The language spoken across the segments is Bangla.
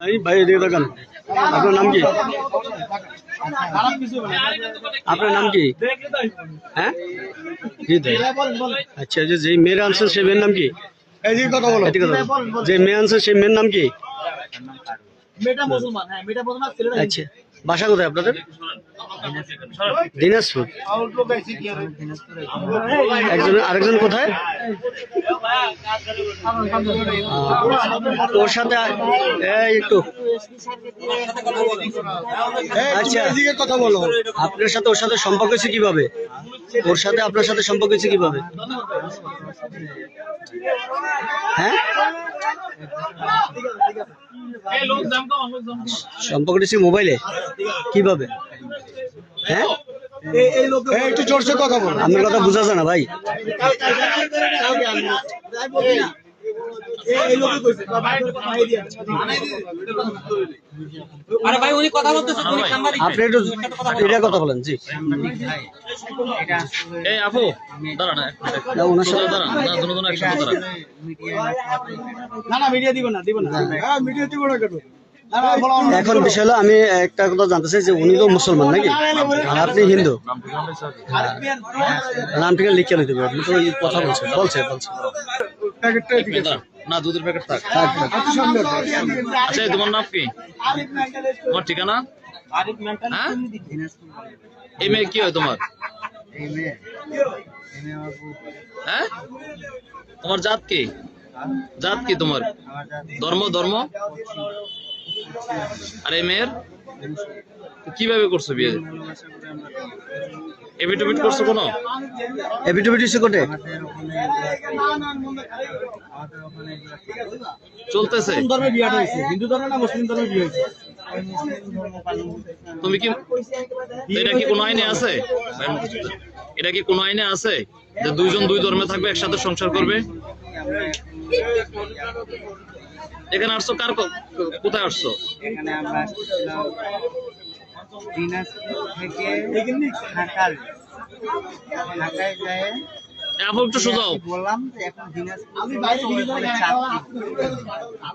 ভাই এদিকে দেখান। আপনার নাম কি? আপনার নাম কি? হ্যাঁ, হৃদয়। আচ্ছা, যে মেয়ের আনছেন সেই মেয়ের নাম কি? এদিকে কথা বলো। যে মেয়ে আনছেন সেই মেয়ের নাম কি? আচ্ছা, বাসা কোথায় আপনাদের? দিনাজপুর। আরেকজন কোথায়? ওর সাথে একটু আচ্ছা কথা বলো। আপনার সাথে ওর সাথে সম্পর্ক হয়েছে কিভাবে? ওর সাথে আপনার সাথে সম্পর্ক হয়েছে কিভাবে? হ্যাঁ, সম্পর্ক হয়েছে মোবাইলে কিভাবে? হ্যাঁ, একটু জোরসে কথা বলো। আপনার কথা বোঝা যায় না ভাই। আপনি একটু এটা কথা বলেন। জি, আপু দাঁড়ান, ওনার সাথে দাঁড়ান না, দুজন একসাথে দাঁড়ান। এখন বিষয় হলো, আমি একটা কথা জানতে চাই যে উনি তো মুসলমান নাকি, আর আপনি হিন্দু। নাম ঠিক লিখে নিতে পারবেন। আপনি তো ওই কথা বলছে না, দুধের প্যাকেট থাক। আচ্ছা, তোমার নাম কি? তোমার ঠিকানা? হ্যাঁ, এই মেয়ে কি হয় তোমার? হ্যাঁ, তোমার জাত কি? জাত কি তোমার? ধর্ম? আর এই মেয়ের কিভাবে করছো বিয়ে? এবিট করছো? কোনো এবিট কোটে চলতেছে? হিন্দু ধর্মে না মুসলিম ধর্মে বিয়ে হয়েছে? তুমি কি, এটা কি কোনো আইনে আছে? এটা কি কোনো আইনে আছে যে দুইজন দুই ধর্মে থাকবে, একসাথে সংসার করবে? এখানে আসছো কোথায় আসছো? এখানে আমরা আসছিলাম দিনাজপুর থেকে ঢাকায় যায়। আপু একটু সোজাও বললাম যে এখন দিনাজপুর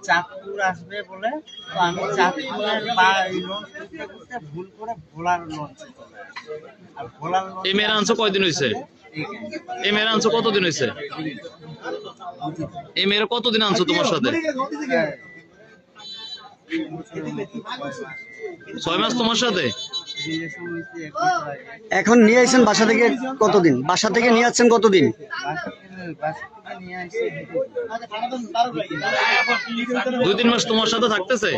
চাঁদপুর আসবে বলে, তো আমি চাঁদপুরের লোন করতে ভুল করে ভোলার লোন। আর ভোলার লোন এই মেয়ের আনছো কয়দিন হয়েছে? এই মেয়ের আনছো কতদিন হয়েছে? এই মেয়ের কতদিন আনছো তোমার সাথে? 6 মাস তোমার সাথে? এখন নিয়ে আসছেন বাসা থেকে কতদিন? বাসা থেকে নিয়ে আসছেন কতদিন? 2-3 মাস তোমার সাথে থাকতেছে?